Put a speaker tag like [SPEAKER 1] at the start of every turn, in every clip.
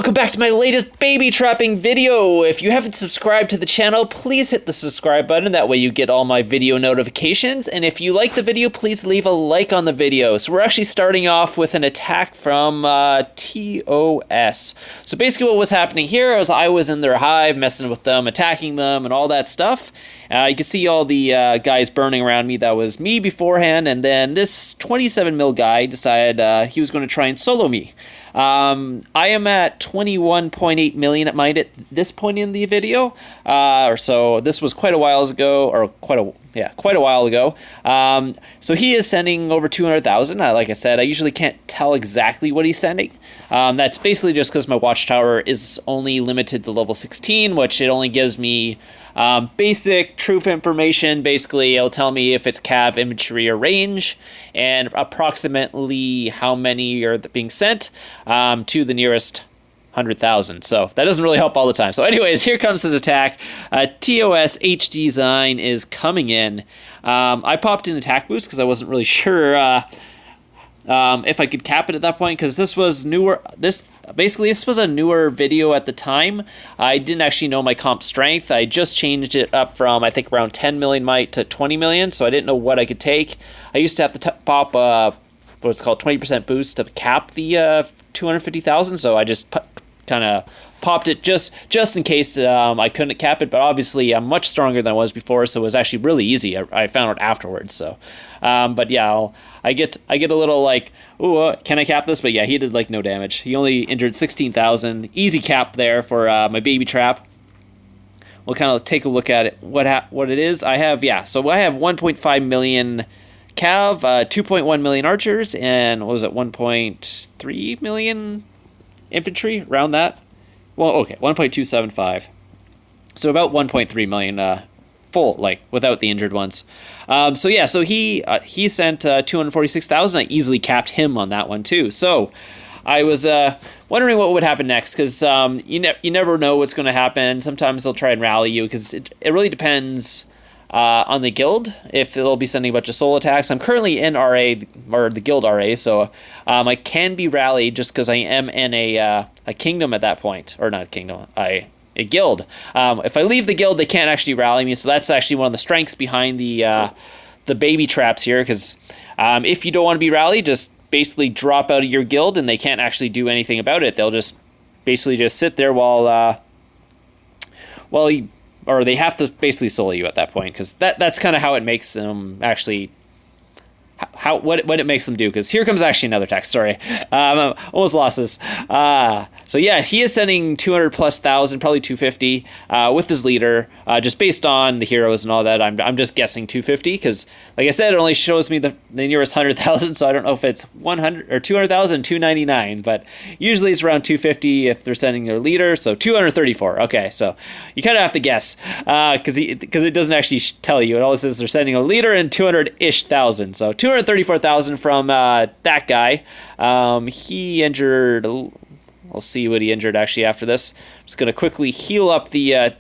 [SPEAKER 1] welcome back to my latest baby trapping video. If you haven't subscribed to the channel, please hit the subscribe button. That way you get all my video notifications. And if you like the video, please leave a like on the video. So we're actually starting off with an attack from TOS. So basically what was happening here was I was in their hive, messing with them, attacking them, and all that stuff. You can see all the guys burning around me. That was me beforehand. And then this 27 mil guy decided he was going to try and solo me. I am at 21.8 million at this point in the video, or so. This was quite a while ago, or quite a while ago. So he is sending over 200,000. Like I said, I usually can't tell exactly what he's sending. That's basically just because my watchtower is only limited to level 16, which it only gives me basic troop information. Basically, it'll tell me if it's cav, infantry, or range, and approximately how many are being sent to the nearest 100,000. So that doesn't really help all the time. So anyways, here comes his attack. TOS H design is coming in. I popped in attack boost because I wasn't really sure if I could cap it at that point, because this was newer. This was a newer video at the time. I didn't actually know my comp strength. I just changed it up from, I think, around 10 million might to 20 million, so I didn't know what I could take. I used to have to pop what's called 20% boost to cap the 250,000, so I just kind of popped it just in case I couldn't cap it. But obviously I'm much stronger than I was before, so it was actually really easy. I found out afterwards. So but yeah, I get a little like, ooh, can I cap this? But yeah, he did like no damage. He only injured 16,000. Easy cap there for my baby trap. We'll kind of take a look at it, what it is. I have 1.5 million cav, 2.1 million archers, and what was it, 1.3 million infantry, around that. Well, okay, 1.275. So about 1.3 million full, like without the injured ones. So he sent 246,000. I easily capped him on that one too. So I was wondering what would happen next, because you never know what's going to happen. Sometimes they'll try and rally you, because it really depends on the guild if they'll be sending a bunch of soul attacks. I'm currently in RA, or the guild RA, so I can be rallied just because I am in a kingdom at that point, or not a kingdom, a guild. If I leave the guild, they can't actually rally me, so that's actually one of the strengths behind the baby traps here, because if you don't want to be rallied, just basically drop out of your guild and they can't actually do anything about it. They'll just basically just sit there while or they have to basically solo you at that point, because that's kind of how it makes them actually, what it makes them do. Because here comes actually another text. Sorry, almost lost this. So yeah, he is sending 200,000+, probably 250 with his leader, just based on the heroes and all that. I'm just guessing 250, because like I said, it only shows me the nearest 100,000, so I don't know if it's 100 or 200,000, 299, but usually it's around 250 if they're sending their leader. So 234. Okay, so you kind of have to guess, because it doesn't actually tell you. It always says they're sending a leader and 200-ish thousand. So 234,000 from that guy. He injured. We'll see what he injured actually after this. I'm just gonna quickly heal up the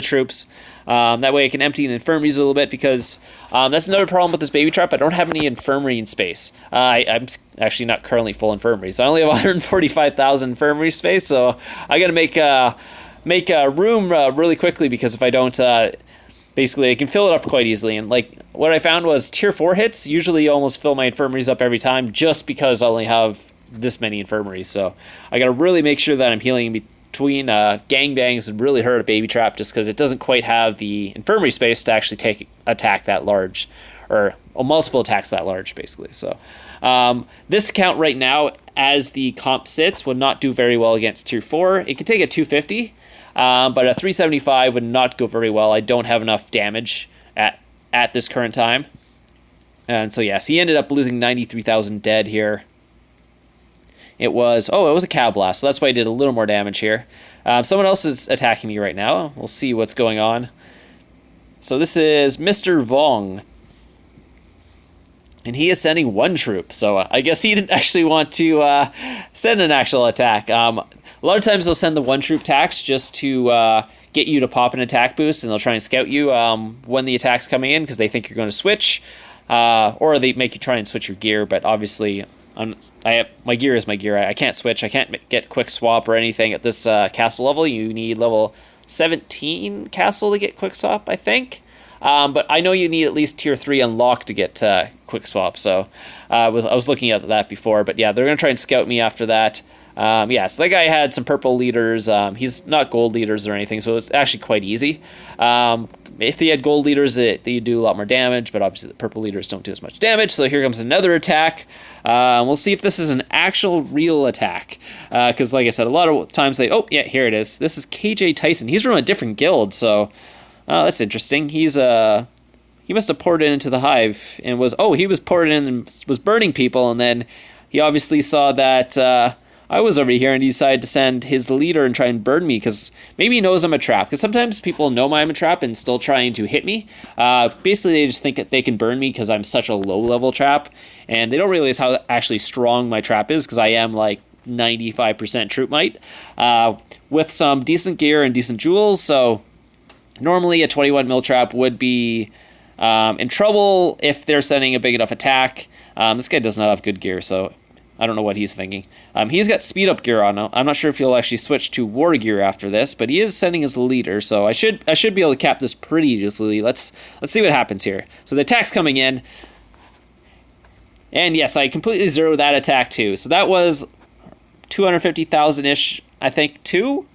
[SPEAKER 1] troops. That way I can empty the infirmaries a little bit, because that's another problem with this baby trap. I don't have any infirmary in space. I'm actually not currently full infirmary, so I only have 145,000 infirmary space. So I gotta make room really quickly, because if I don't, basically I can fill it up quite easily. And like what I found was tier 4 hits usually almost fill my infirmaries up every time, just because I only have this many infirmaries. So I gotta really make sure that I'm healing in between. Gangbangs would really hurt a baby trap, just because it doesn't quite have the infirmary space to actually attack that large, or multiple attacks that large, basically. So this account right now, as the comp sits, would not do very well against tier 4. It could take a 250, but a 375 would not go very well. I don't have enough damage at this current time. And so yes, he ended up losing 93,000 dead here. It was a cow blast, so that's why I did a little more damage here. Someone else is attacking me right now. We'll see what's going on. So this is Mr. Vong, and he is sending one troop. So I guess he didn't actually want to send an actual attack. A lot of times they'll send the one troop attacks just to get you to pop an attack boost, and they'll try and scout you when the attack's coming in, because they think you're going to switch, or they make you try and switch your gear. But obviously, my gear is my gear. I can't switch. I can't get quick swap or anything at this castle level. You need level 17 castle to get quick swap, I think. But I know you need at least tier 3 unlocked to get quick swap. So I was looking at that before. But yeah, they're gonna try and scout me after that. Yeah, so that guy had some purple leaders. He's not gold leaders or anything, so it's actually quite easy. If he had gold leaders, they do a lot more damage, but obviously the purple leaders don't do as much damage. So here comes another attack. We'll see if this is an actual real attack. Because like I said, a lot of times oh, yeah, here it is. This is KJ Tyson. He's from a different guild, so that's interesting. He must have poured it into the hive and he was poured in and was burning people, and then he obviously saw that I was over here and he decided to send his leader and try and burn me because maybe he knows I'm a trap. Because sometimes people know I'm a trap and still trying to hit me. Basically, they just think that they can burn me because I'm such a low-level trap. And they don't realize how actually strong my trap is because I am like 95% troop might with some decent gear and decent jewels. So normally a 21 mil trap would be in trouble if they're sending a big enough attack. This guy does not have good gear, so I don't know what he's thinking. He's got speed up gear on. I'm not sure if he'll actually switch to war gear after this, but he is sending his leader, so I should be able to cap this pretty easily. Let's see what happens here. So the attack's coming in, and yes, I completely zeroed that attack too. So that was 250,000-ish, I think, too.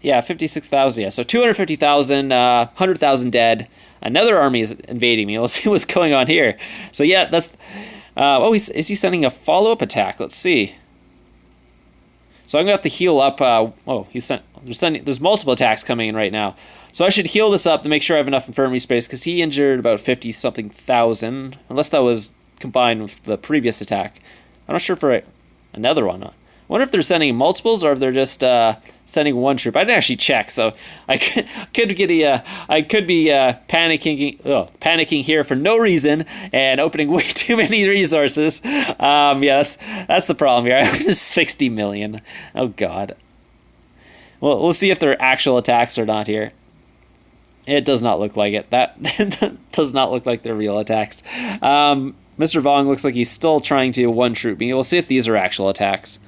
[SPEAKER 1] Yeah, 56,000. Yeah, so 250,000, 100,000 dead. Another army is invading me. Let's see what's going on here. So yeah, that's. Is he sending a follow-up attack? Let's see. So I'm gonna have to heal up. There's multiple attacks coming in right now. So I should heal this up to make sure I have enough infirmary space because he injured about 50-something thousand, unless that was combined with the previous attack. I'm not sure for another one. I wonder if they're sending multiples or if they're just sending one troop. I didn't actually check, so I could be panicking here for no reason and opening way too many resources. Yeah, that's the problem here. I have 60 million. Oh God. Well, we'll see if they're actual attacks or not here. It does not look like it. That does not look like they're real attacks. Mr. Vong looks like he's still trying to one troop me. We'll see if these are actual attacks.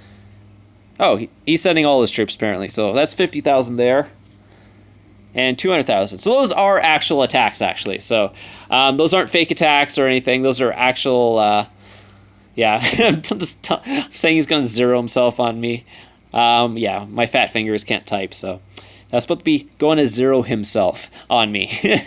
[SPEAKER 1] Oh, he's sending all his troops, apparently. So that's 50,000 there. And 200,000. So those are actual attacks, actually. So those aren't fake attacks or anything. Those are actual... yeah, I'm saying he's going to zero himself on me. Yeah, my fat fingers can't type, so... That's supposed to be going to zero himself on me.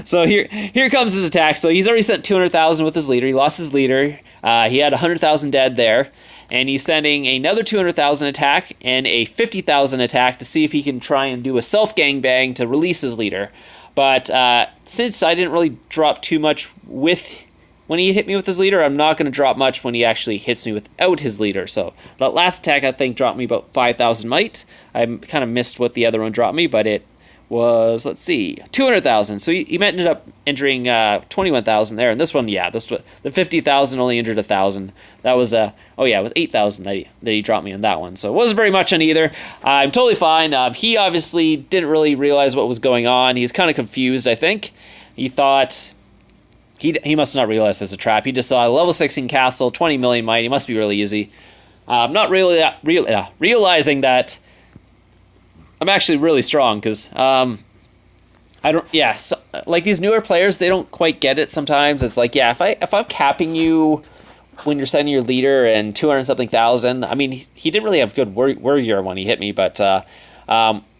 [SPEAKER 1] So here comes his attack. So he's already sent 200,000 with his leader. He lost his leader. He had 100,000 dead there. And he's sending another 200,000 attack and a 50,000 attack to see if he can try and do a self-gangbang to release his leader. But since I didn't really drop too much when he hit me with his leader, I'm not going to drop much when he actually hits me without his leader. So that last attack, I think, dropped me about 5,000 might. I kind of missed what the other one dropped me, but it was, let's see, 200,000. So he ended up injuring 21,000 there. And this one, yeah, the 50,000 only injured 1,000. That was, it was 8,000 that he dropped me on that one. So it wasn't very much on either. I'm totally fine. He obviously didn't really realize what was going on. He was kind of confused, I think. He thought... He must not realize there's a trap. He just saw a level 16 castle, 20 million might. He must be really easy. Not really realizing that I'm actually really strong because like these newer players, they don't quite get it sometimes. It's like, yeah, if I'm capping you when you're sending your leader and 200-something thousand, I mean, he didn't really have good warrior when he hit me, but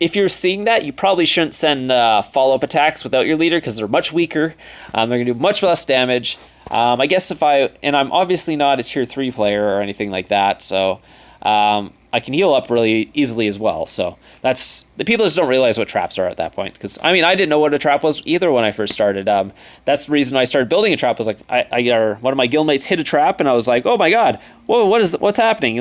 [SPEAKER 1] if you're seeing that, you probably shouldn't send follow-up attacks without your leader because they're much weaker. They're going to do much less damage. I guess and I'm obviously not a tier 3 player or anything like that, so I can heal up really easily as well. So the people just don't realize what traps are at that point. Because I mean, I didn't know what a trap was either when I first started. That's the reason I started building a trap. Was like one of my guildmates hit a trap, and I was like, oh my god, whoa, what's happening?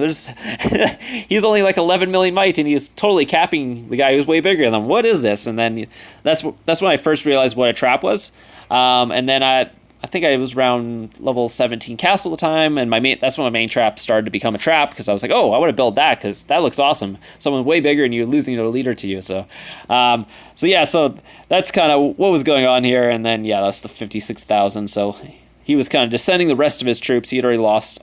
[SPEAKER 1] He's only like 11 million might, and he's totally capping the guy who's way bigger than him. What is this? And then that's when I first realized what a trap was. And then I think I was around level 17 castle at the time, and that's when my main trap started to become a trap, because I was like, oh, I want to build that, because that looks awesome. Someone way bigger, and you're losing a leader to you. So that's kind of what was going on here, and then, yeah, that's the 56,000. So he was kind of just sending the rest of his troops. He had already lost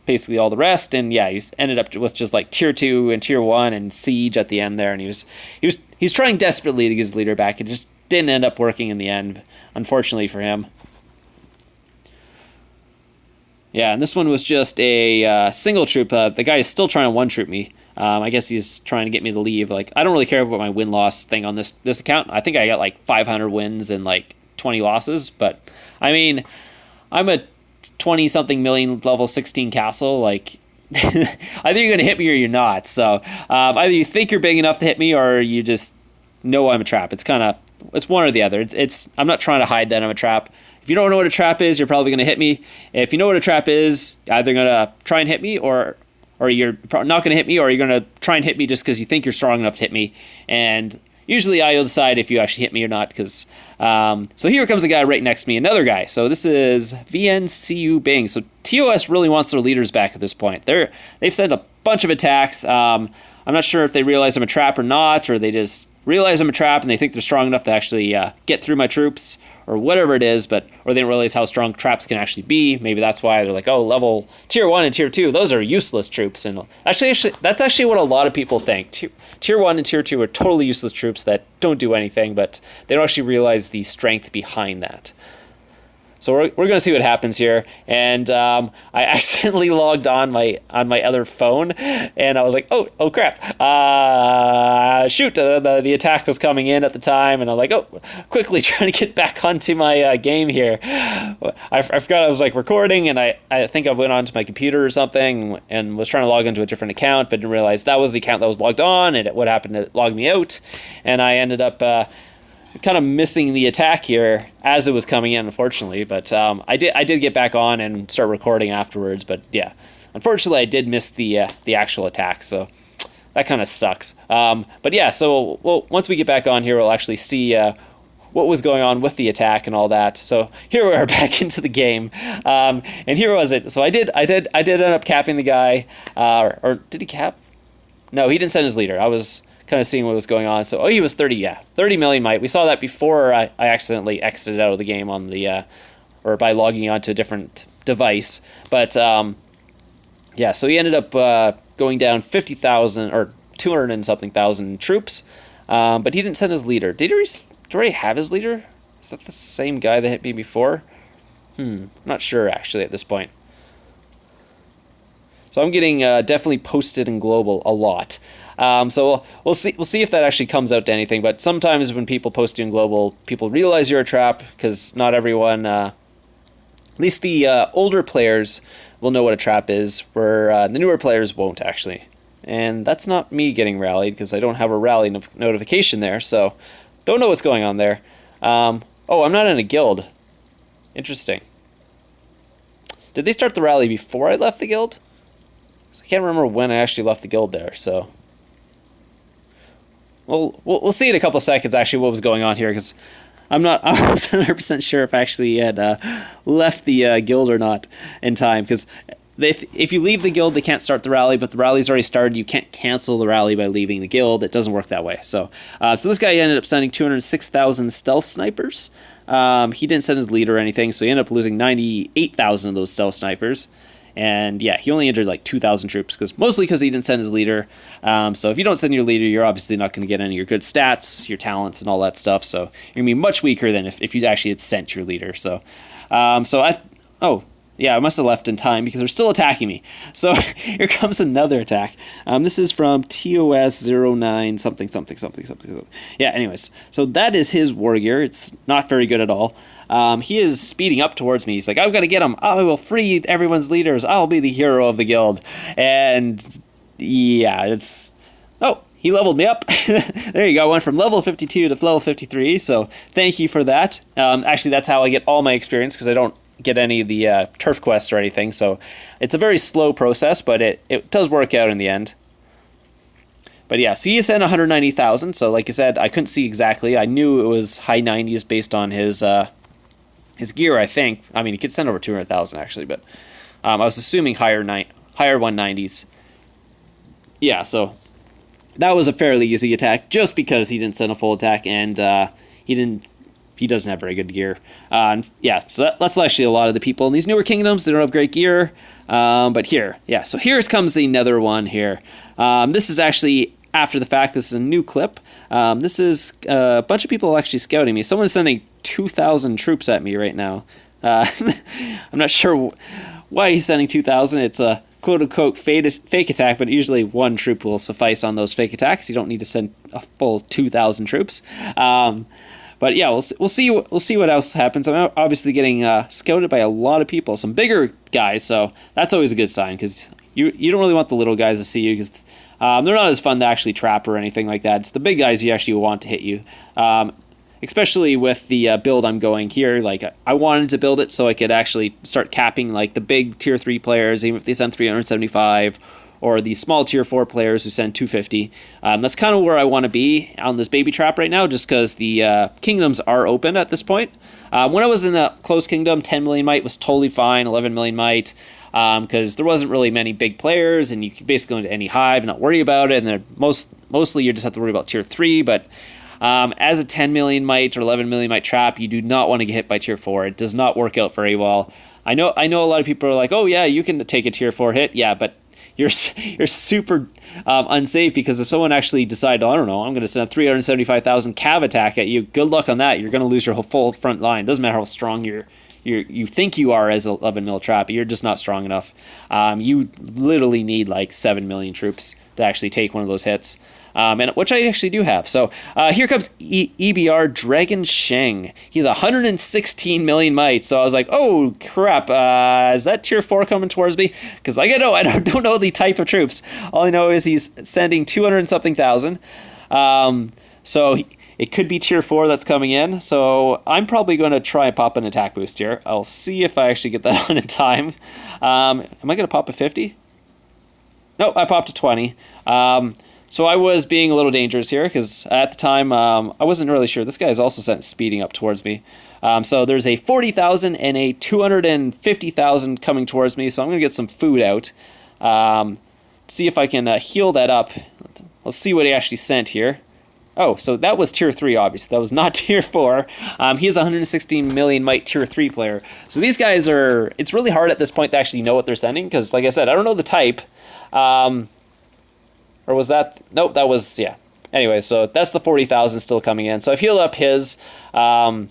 [SPEAKER 1] basically all the rest, and yeah, he's ended up with just like tier 2 and tier 1 and siege at the end there, and he's trying desperately to get his leader back. It just didn't end up working in the end, unfortunately for him. Yeah, and this one was just a single troop. The guy is still trying to one-troop me. I guess he's trying to get me to leave. Like, I don't really care about my win-loss thing on this account. I think I got like 500 wins and like 20 losses, but I mean, I'm a 20-something million level 16 castle. Like, either you're going to hit me or you're not. So either you think you're big enough to hit me or you just know I'm a trap. It's one or the other. I'm not trying to hide that I'm a trap. If you don't know what a trap is, you're probably going to hit me. If you know what a trap is, you're either going to try and hit me or you're not going to hit me, or you're going to try and hit me just because you think you're strong enough to hit me. And usually I'll decide if you actually hit me or not, because so here comes a guy right next to me, another guy. So this is VNCU Bing. So TOS really wants their leaders back at this point. They've sent a bunch of attacks. I'm not sure if they realize I'm a trap or not, or they just realize I'm a trap and they think they're strong enough to actually get through my troops, or whatever it is, or they didn't realize how strong traps can actually be. Maybe that's why they're like, oh, level tier 1 and tier 2, those are useless troops. And actually that's actually what a lot of people think. Tier 1 and tier 2 are totally useless troops that don't do anything, but they don't actually realize the strength behind that. So we're going to see what happens here, and I accidentally logged on my other phone, and I was like, oh crap, shoot, the attack was coming in at the time, and I'm like, oh, quickly trying to get back onto my game here. I forgot I was like recording, and I think I went onto my computer or something, and was trying to log into a different account, but didn't realize that was the account that was logged on, and what happened to log me out, and I ended up kind of missing the attack here as it was coming in, unfortunately. But I did get back on and start recording afterwards. But yeah, unfortunately, I did miss the actual attack, so that kind of sucks. But yeah, so once we get back on here, we'll actually see what was going on with the attack and all that. So here we are back into the game, and here was it. So I did end up capping the guy, or did he cap? No, he didn't send his leader. I was kind of seeing what was going on. So, he was 30 million might. We saw that before I accidentally exited out of the game on the, or by logging onto a different device. But, yeah, so he ended up going down 50,000 or 200 and something thousand troops. But he didn't send his leader. Do I already have his leader? Is that the same guy that hit me before? I'm not sure, actually, at this point. So I'm getting definitely posted in global a lot. So we'll see if that actually comes out to anything. But sometimes when people post you in global, people realize you're a trap, because not everyone, at least the older players, will know what a trap is, where the newer players won't actually. And that's not me getting rallied, because I don't have a rally notification there, so don't know what's going on there. Oh, I'm not in a guild. Interesting. Did they start the rally before I left the guild? I can't remember when I actually left the guild there, so we'll see in a couple seconds actually what was going on here, because I was 100% sure if I actually had left the guild or not in time, because if you leave the guild, they can't start the rally, but the rally's already started. You can't cancel the rally by leaving the guild. It doesn't work that way. So this guy ended up sending 206,000 stealth snipers. He didn't send his leader or anything, so he ended up losing 98,000 of those stealth snipers. And yeah, he only injured like 2,000 troops, mostly because he didn't send his leader. So if you don't send your leader, you're obviously not going to get any of your good stats, your talents, and all that stuff. So you're going to be much weaker than if you actually had sent your leader. So, yeah, I must have left in time because they're still attacking me. So here comes another attack. This is from TOS09 something. Yeah, anyways, so that is his war gear. It's not very good at all. He is speeding up towards me. He's like, I've got to get him. I will free everyone's leaders. I'll be the hero of the guild. And yeah, oh, he leveled me up. There you go. I went from level 52 to level 53. So thank you for that. Actually, that's how I get all my experience, because I don't get any of the turf quests or anything. So it's a very slow process, but it does work out in the end. But yeah, so he sent 190,000. So like I said, I couldn't see exactly. I knew it was high 90s based on his gear, I think. I mean, he could send over 200,000 actually, but I was assuming higher 190s. Yeah, so that was a fairly easy attack, just because he didn't send a full attack, and he didn't he doesn't have very good gear. Yeah, so that's actually a lot of the people in these newer kingdoms. They don't have great gear. But here, yeah, so here comes the nether one here. This is actually after the fact. This is a new clip. This is a bunch of people actually scouting me. Someone's sending 2,000 troops at me right now. I'm not sure why he's sending 2,000. It's a quote-unquote fake attack, but usually one troop will suffice on those fake attacks. You don't need to send a full 2,000 troops. But yeah, we'll see what else happens. I'm obviously getting scouted by a lot of people, some bigger guys, so that's always a good sign, because you don't really want the little guys to see you, because they're not as fun to actually trap or anything like that. It's the big guys you actually want to hit you. Especially with the build I'm going here, like I wanted to build it so I could actually start capping like the big tier 3 players, even if they send 375, or the small tier 4 players who send 250. That's kind of where I want to be on this baby trap right now, just because the kingdoms are open at this point. When I was in the closed kingdom, 10 million might was totally fine, 11 million might, because there wasn't really many big players, and you could basically go into any hive and not worry about it, and then mostly you just have to worry about tier 3, but as a 10 million might or 11 million might trap, you do not want to get hit by tier 4. It does not work out very well. I know a lot of people are like, oh yeah, you can take a tier 4 hit. Yeah, but you're super unsafe, because if someone actually decides, oh, I don't know, I'm going to send a 375,000 cav attack at you, good luck on that. You're going to lose your whole full front line. Doesn't matter how strong you think you are as an 11 mil trap, you're just not strong enough. You literally need like 7 million troops to actually take one of those hits. And which I actually do have. So here comes EBR Dragon Sheng. He's 116 million might. So I was like, oh crap, is that tier 4 coming towards me? Because like I don't know the type of troops. All I know is he's sending 200 and something thousand. So it could be tier 4 that's coming in. So I'm probably going to try and pop an attack boost here. I'll see if I actually get that on in time. Am I going to pop a 50? Nope, I popped a 20. So I was being a little dangerous here, because at the time I wasn't really sure. This guy is also speeding up towards me. So there's a 40,000 and a 250,000 coming towards me. So I'm going to get some food out. See if I can heal that up. Let's see what he actually sent here. Oh, so that was tier 3, obviously. That was not tier 4. He is a 116 million might tier 3 player. So these guys are... It's really hard at this point to actually know what they're sending, because like I said, I don't know the type. Or was that... Nope, that was... Yeah. Anyway, so that's the 40,000 still coming in. So I've healed up his... I'm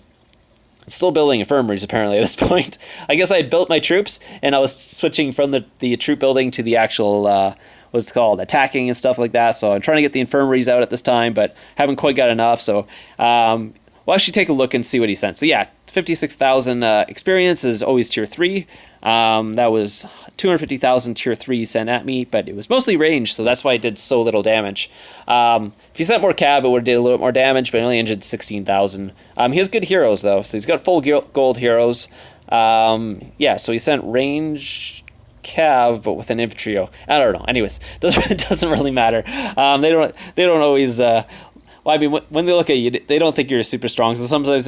[SPEAKER 1] still building infirmaries, apparently, at this point. I guess I had built my troops, and I was switching from the troop building to the actual... what's it called? Attacking and stuff like that. So I'm trying to get the infirmaries out at this time, but haven't quite got enough. So we'll actually take a look and see what he sent. So yeah, 56,000 experience is always tier 3. That was 250,000 tier 3 sent at me, but it was mostly range, so that's why it did so little damage. If he sent more cav, it would have did a little bit more damage, but it only injured 16,000. He has good heroes, though, so he's got full gold heroes. Yeah, so he sent range cav, but with an infantry. I don't know. Anyways, it doesn't really matter. They don't always... Well, I mean, when they look at you, they don't think you're super strong. So sometimes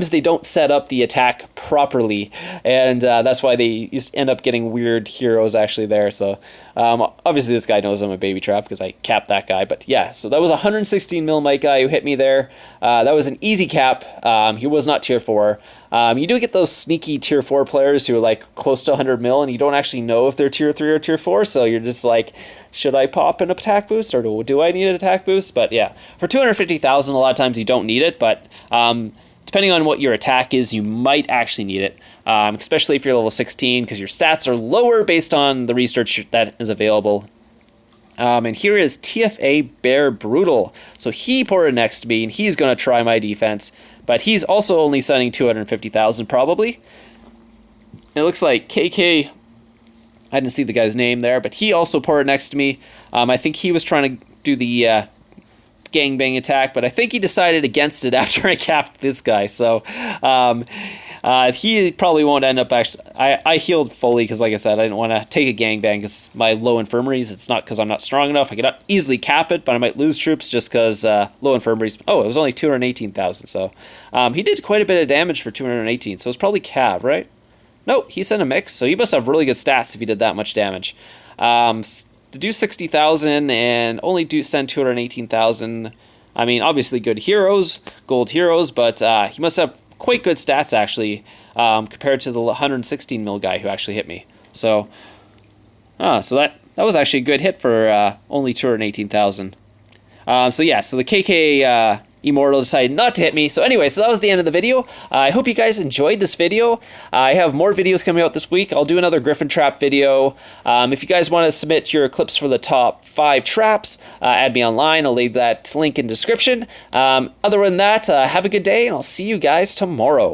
[SPEAKER 1] they don't set up the attack properly, and that's why they end up getting weird heroes actually there. So obviously this guy knows I'm a baby trap because I capped that guy. But yeah, so that was a 116 mil might guy who hit me there. That was an easy cap. He was not tier 4. You do get those sneaky tier 4 players who are like close to 100 mil, and you don't actually know if they're tier 3 or tier 4. So you're just like, should I pop an attack boost, or do I need an attack boost? But yeah, for 250,000, a lot of times you don't need it, but depending on what your attack is, you might actually need it, especially if you're level 16, because your stats are lower based on the research that is available. And here is TFA Bear Brutal. So he ported next to me, and he's going to try my defense, but he's also only sending 250,000 probably. It looks like KK... I didn't see the guy's name there, but he also ported next to me. I think he was trying to do the gangbang attack, but I think he decided against it after I capped this guy. So he probably won't end up actually... I healed fully because, like I said, I didn't want to take a gangbang because my low infirmaries. It's not because I'm not strong enough. I could easily cap it, but I might lose troops just because low infirmaries. Oh, it was only 218,000. So he did quite a bit of damage for 218. So it's probably cav, right? Nope, he sent a mix, so he must have really good stats if he did that much damage. To do 60,000 and only send 218,000, I mean, obviously good heroes, gold heroes, but he must have quite good stats, actually, compared to the 116 mil guy who actually hit me. So, so that was actually a good hit for only 218,000. So yeah, so the KK Immortal decided not to hit me. So anyway, so that was the end of the video. I hope you guys enjoyed this video. I have more videos coming out this week. I'll do another Griffin trap video. If you guys want to submit your clips for the top 5 traps, add me online. I'll leave that link in description. Other than that, have a good day, and I'll see you guys tomorrow.